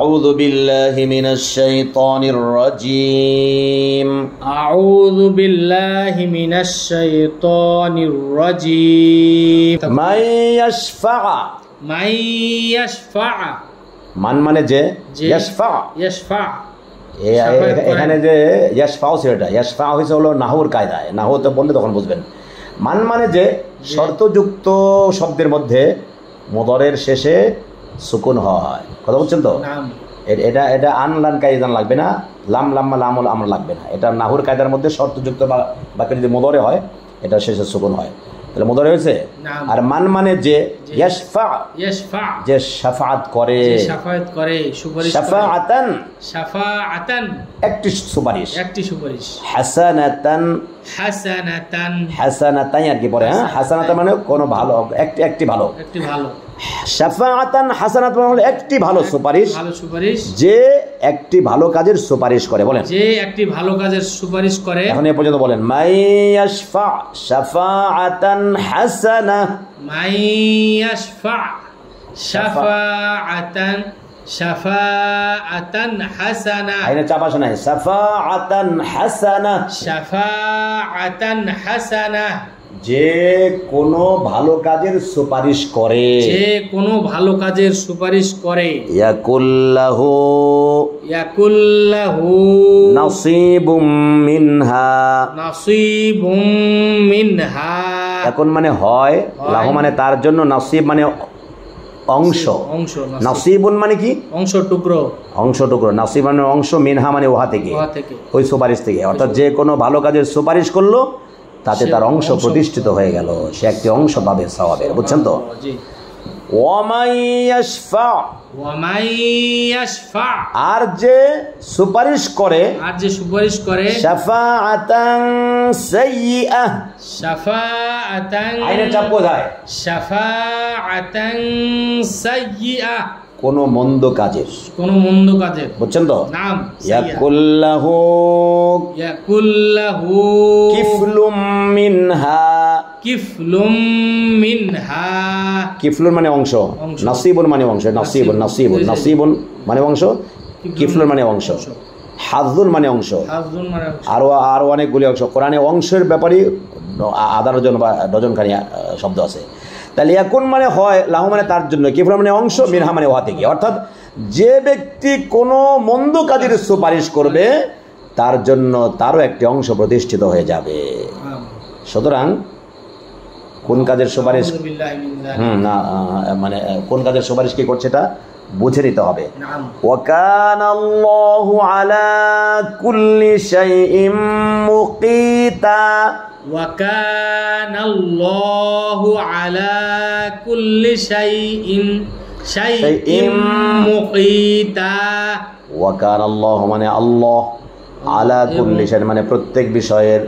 أعوذ بالله من الشيطان الرجيم أعوذ بالله من الشيطان الرجيم من يشفع من يشفع মান মানে যে ইয়াশফা يشفع এখানে যে ইয়াশফাও সেটা ইয়াশফা হইছে হলো নাহউর কায়দায় নাহউতে বললে তখন বুঝবেন মান মানে যে শর্তযুক্ত শব্দের মধ্যে মুদরের শেষে সুকুন হয় কথা বলছেন তো এটা এটা আনলান কায়দান লাগবে না লাম লাম্মা লামুল আমর লাগবে না এটা নাহউর কায়দার মধ্যে শর্তযুক্ত বা বাকি যদি মুদরে হয় এটা শেষে সুকুন হয় তাহলে মুদরে হয়েছে আর মান মানে যে ইয়াশফা ইয়াশফা যে শাফাআত করে শাফাআত করে সুপারিশ শাফাআতান শাফাআতান একটি সুপারিশ হাসানাতান হাসানাতান হাসানাতান আর কি পরে হ্যাঁ হাসানাতান মানে কোনো ভালো একটি ভালো শাফাআতান হাসানাত মানে হলো একটি ভালো সুপারিশ যে একটি ভালো কাজের সুপারিশ করে বলেন যে একটি ভালো কাজের সুপারিশ করে এখন এই পর্যন্ত বলেন মাইয়াশফা শাফাআতান হাসানা মাইয়াশফা শাফাআতান শাফাআতান হাসানা আইনে চাপ আসে নাই শাফাআতান হাসানা শাফাআতান হাসানা যে কোনো ভালো কাজের সুপারিশ করে যে কোনো ভালো কাজের সুপারিশ করে ইয়াকুল্লাহু নাসিবুম মিনহা নাসিবুম মিনহা এখন মানে হয় লাহু মানে তার জন্য নাসিব মানে অংশ নাসিবুন মানে কি অংশ টুকরো নাসিব মানে অংশ মিনহা মানে ওহা থেকে ওই সুপারিশ থেকে অর্থাৎ যে কোনো ভালো কাজের সুপারিশ করলো তাতে তার অংশ প্রতিষ্ঠিত হয়ে গেল সে একটি অংশ পাবে সওয়াবের বুঝছেন তো আর যে সুপারিশ করে শাফাআতান সাইয়্যিআহ শাফাআতান আইনে চাপ বোঝায় শাফাআতান সাইয়্যিআহ কোনো মন্দ কাজের বুঝছেন তো নাম ইয়াকুল্লাহু কিফলুম মিনহা কিফলুন মানে অংশ নাসিবুন মানে অংশ নাসিবুন মানে অংশ কিফলুন মানে অংশ হাযুন মানে অংশ আরো অনেকগুলি অংশ কোরআনে অংশের ব্যাপারে আধা ডজন বা ডজনখানি শব্দ আছে তাহলে এখন মানে হয় লাহু মানে তার জন্য কিফলুন মানে অংশ মিনহা মানে ওহা থেকে অর্থাৎ যে ব্যক্তি কোনো মন্দ কাজের সুপারিশ করবে তার জন্য তারও একটি অংশ প্রতিষ্ঠিত হয়ে যাবে সুতরাং কোন কাজের সুপারিশ না মানে কোন কাজের সুপারিশ কি করছে এটা বুঝে নিতে হবে ওয়াকানাল্লাহু আলা কুল্লি শাইইন মুকিতা ওয়াকানাল্লাহু আলা কুল্লি শাইইন মুকিতা ওয়াকানাল্লাহু মানে আল্লাহ আলা কুল্লি শাইইন মানে প্রত্যেক বিষয়ের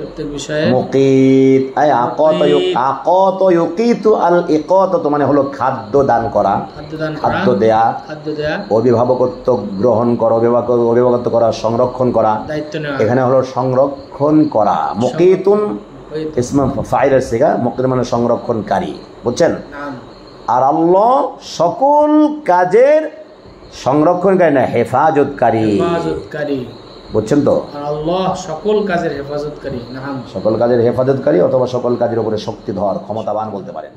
মুকিত আই আকাত ইউকিতু আল ইকাতাতু মানে হলো খাদ্য দান করা খাদ্য দেয়া অভিভাবকত্ব গ্রহণ করা অভিভাবকত্ব করা সংরক্ষণ করা এখানে হলো সংরক্ষণ করা মুকিতুন ইসমা ফাইলের সিগা মুকিত মানে সংরক্ষণকারী বুঝছেন আর আল্লাহ সকল কাজের সংরক্ষণকারী না হেফাজতকারী বুঝছেন তো আল্লাহ সকল কাজের হেফাজতকারী অথবা সকল কাজের উপরে শক্তিধর ক্ষমতাবান বলতে পারেন।